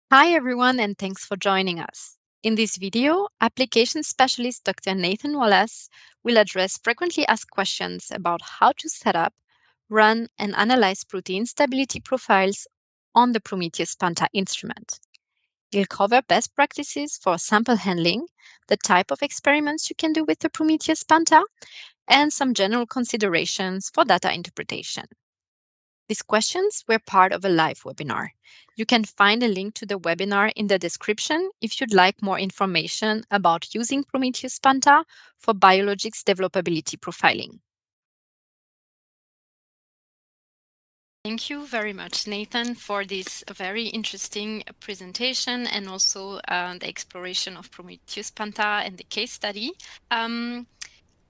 Hi everyone, and thanks for joining us. In this video, application specialist Dr. Nathan Wallace will address frequently asked questions about how to set up, run, and analyze protein stability profiles on the Prometheus Panta instrument. He'll cover best practices for sample handling, the type of experiments you can do with the Prometheus Panta, and some general considerations for data interpretation. These questions were part of a live webinar. You can find a link to the webinar in the description if you'd like more information about using Prometheus Panta for biologics developability profiling. Thank you very much, Nathan, for this very interesting presentation and also the exploration of Prometheus Panta and the case study.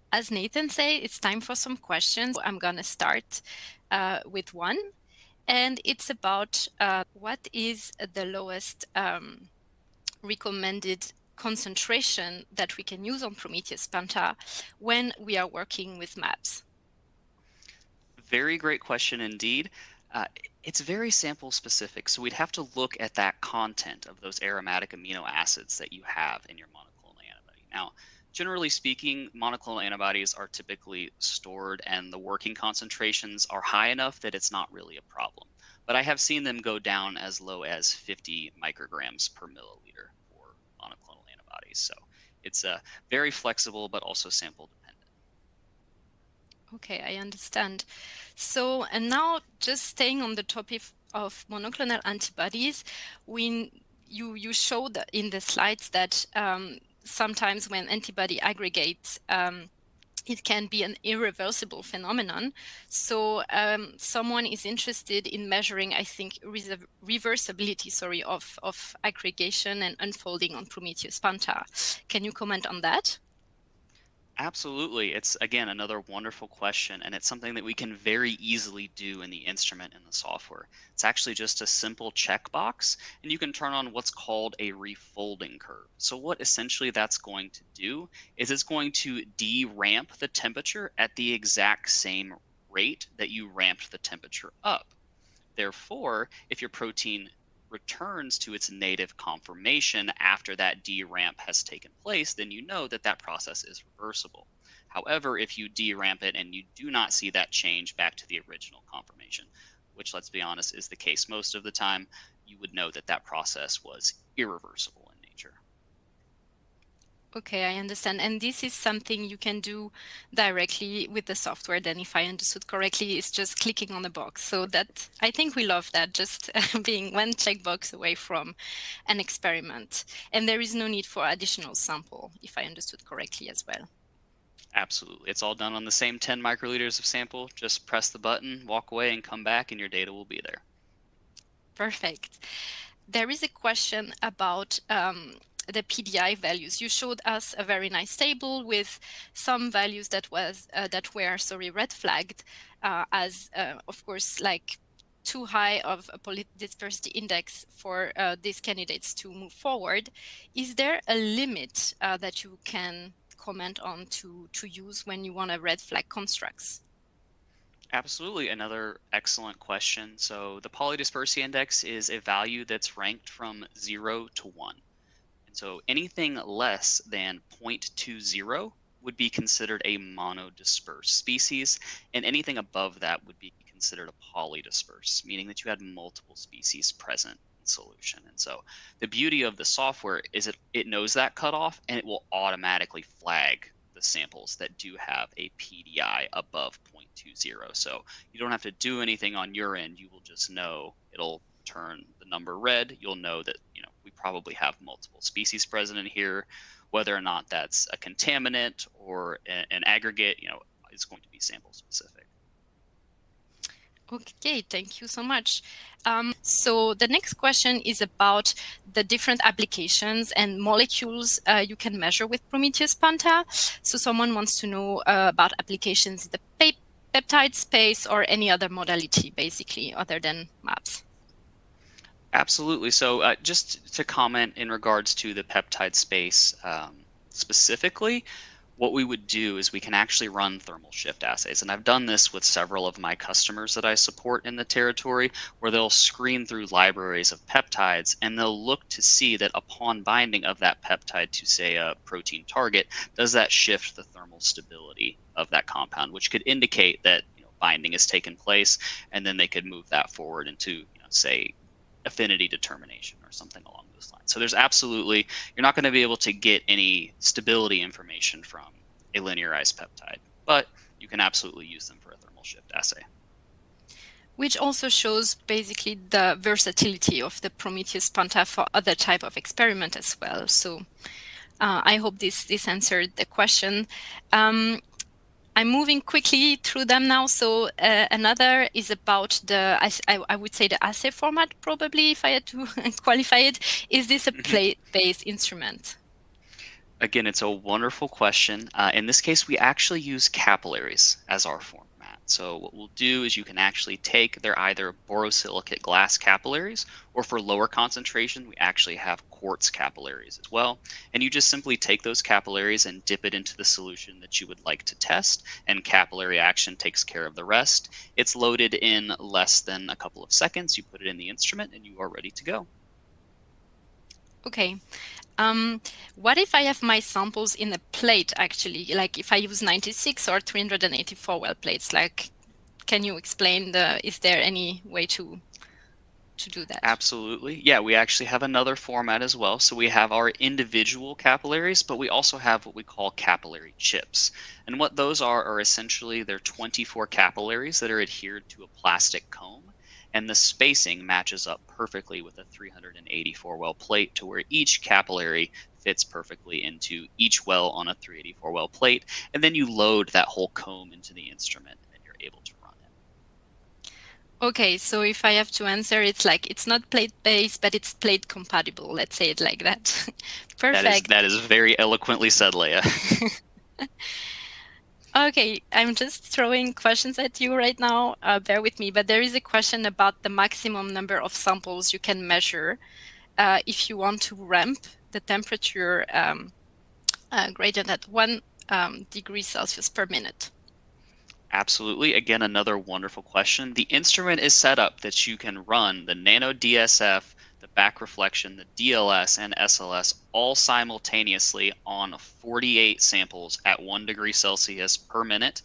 As Nathan said, it's time for some questions. I'm going to start with one. And it's about what is the lowest recommended concentration that we can use on Prometheus Panta when we are working with maps? Very great question indeed. It's very sample specific, so we'd have to look at that content of those aromatic amino acids that you have in your monoclonal antibody. Now, generally speaking, monoclonal antibodies are typically stored and the working concentrations are high enough that it's not really a problem. But I have seen them go down as low as 50 micrograms per milliliter for monoclonal antibodies. So it's very flexible, but also sample dependent. Okay, I understand. So, and now just staying on the topic of monoclonal antibodies, you showed in the slides that sometimes when antibody aggregates, it can be an irreversible phenomenon. So someone is interested in measuring, I think, reversibility, of aggregation and unfolding on Prometheus Panta. Can you comment on that? Absolutely. It's, again, another wonderful question, and it's something that we can very easily do in the instrument and the software. It's actually just a simple checkbox, and you can turn on what's called a refolding curve. So what essentially that's going to do is it's going to de-ramp the temperature at the exact same rate that you ramped the temperature up. Therefore, if your protein returns to its native conformation after that deramp has taken place, then you know that that process is reversible. However, if you deramp it and you do not see that change back to the original conformation, which, let's be honest, is the case most of the time, you would know that that process was irreversible in nature. Okay, I understand. And this is something you can do directly with the software. Then, if I understood correctly, it's just clicking on the box. So that I think we love that, just being one checkbox away from an experiment. And there is no need for additional sample, if I understood correctly as well. Absolutely. It's all done on the same 10 microliters of sample. Just press the button, walk away, and come back, and your data will be there. Perfect. There is a question about the PDI values. You showed us a very nice table with some values that were red flagged as of course like too high of a dispersity index for these candidates to move forward. Is there a limit that you can comment on to use when you want to red flag constructs? Absolutely. Another excellent question. So the polydispersity index is a value that's ranked from 0 to 1. And so anything less than 0.20 would be considered a monodispersed species, and anything above that would be considered a polydispersed, meaning that you had multiple species present in solution. And so the beauty of the software is it knows that cutoff, and it will automatically flag the samples that do have a PDI above 0.20. So you don't have to do anything on your end. You will just know it'll turn the number red. You'll know that we probably have multiple species present in here. Whether or not that's a contaminant or an aggregate, is going to be sample specific. Okay, thank you so much. So the next question is about the different applications and molecules you can measure with Prometheus Panta. So someone wants to know about applications in the peptide space or any other modality, basically, other than MAPS. Absolutely. So just to comment in regards to the peptide space specifically, What we would do is we can actually run thermal shift assays. And I've done this with several of my customers that I support in the territory, where they'll screen through libraries of peptides and they'll look to see that upon binding of that peptide to, say, a protein target, does that shift the thermal stability of that compound, which could indicate that binding has taken place, and then they could move that forward into, say, affinity determination or something along those lines. So there's absolutely, you're not going to be able to get any stability information from a linearized peptide, but you can absolutely use them for a thermal shift assay. Which also shows basically the versatility of the Prometheus Panta for other type of experiment as well. So I hope this answered the question. I'm moving quickly through them now. So another is about I would say the assay format, probably, if I had to qualify it. Is this a plate-based instrument? Again, it's a wonderful question. In this case, we actually use capillaries as our format. So what we'll do is you can actually take, they're either borosilicate glass capillaries, or for lower concentration, we actually have quartz capillaries as well. And you just simply take those capillaries and dip it into the solution that you would like to test, and capillary action takes care of the rest. It's loaded in less than a couple of seconds. You put it in the instrument and you are ready to go. Okay. What if I have my samples in a plate, actually? Like if I use 96 or 384 well plates, like, can you explain is there any way to do that? Absolutely. Yeah, we actually have another format as well. So we have our individual capillaries, but we also have what we call capillary chips. And what those are essentially they're 24 capillaries that are adhered to a plastic comb. And the spacing matches up perfectly with a 384 well plate to where each capillary fits perfectly into each well on a 384 well plate. And then you load that whole comb into the instrument and you're able to run it. Okay, so if I have to answer, it's like it's not plate-based, but it's plate compatible. Let's say it like that. Perfect. That is very eloquently said, Leia. Okay, I'm just throwing questions at you right now. Bear with me, but there is a question about the maximum number of samples you can measure if you want to ramp the temperature greater than 1 degree Celsius per minute. Absolutely. Again, another wonderful question. The instrument is set up that you can run the Nano DSF, the back reflection, the DLS, and SLS all simultaneously on 48 samples at 1 degree Celsius per minute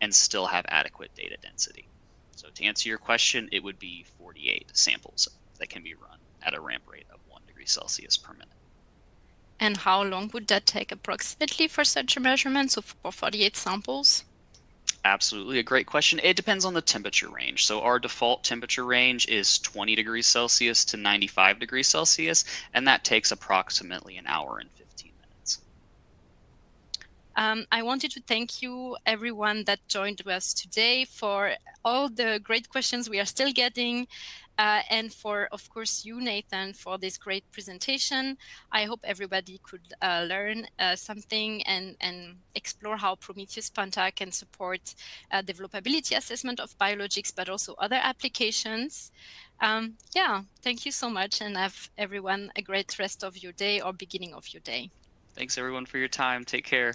and still have adequate data density. So to answer your question, it would be 48 samples that can be run at a ramp rate of 1 degree Celsius per minute. And how long would that take approximately for such a measurement? So for 48 samples? Absolutely, a great question. It depends on the temperature range. So our default temperature range is 20 degrees Celsius to 95 degrees Celsius, and that takes approximately an hour and 15 minutes. I wanted to thank you, everyone that joined us today, for all the great questions we are still getting, and for, of course, you, Nathan, for this great presentation. I hope everybody could learn something and explore how Prometheus Panta can support developability assessment of biologics, but also other applications. Yeah, thank you so much, and have everyone a great rest of your day or beginning of your day. Thanks, everyone, for your time. Take care.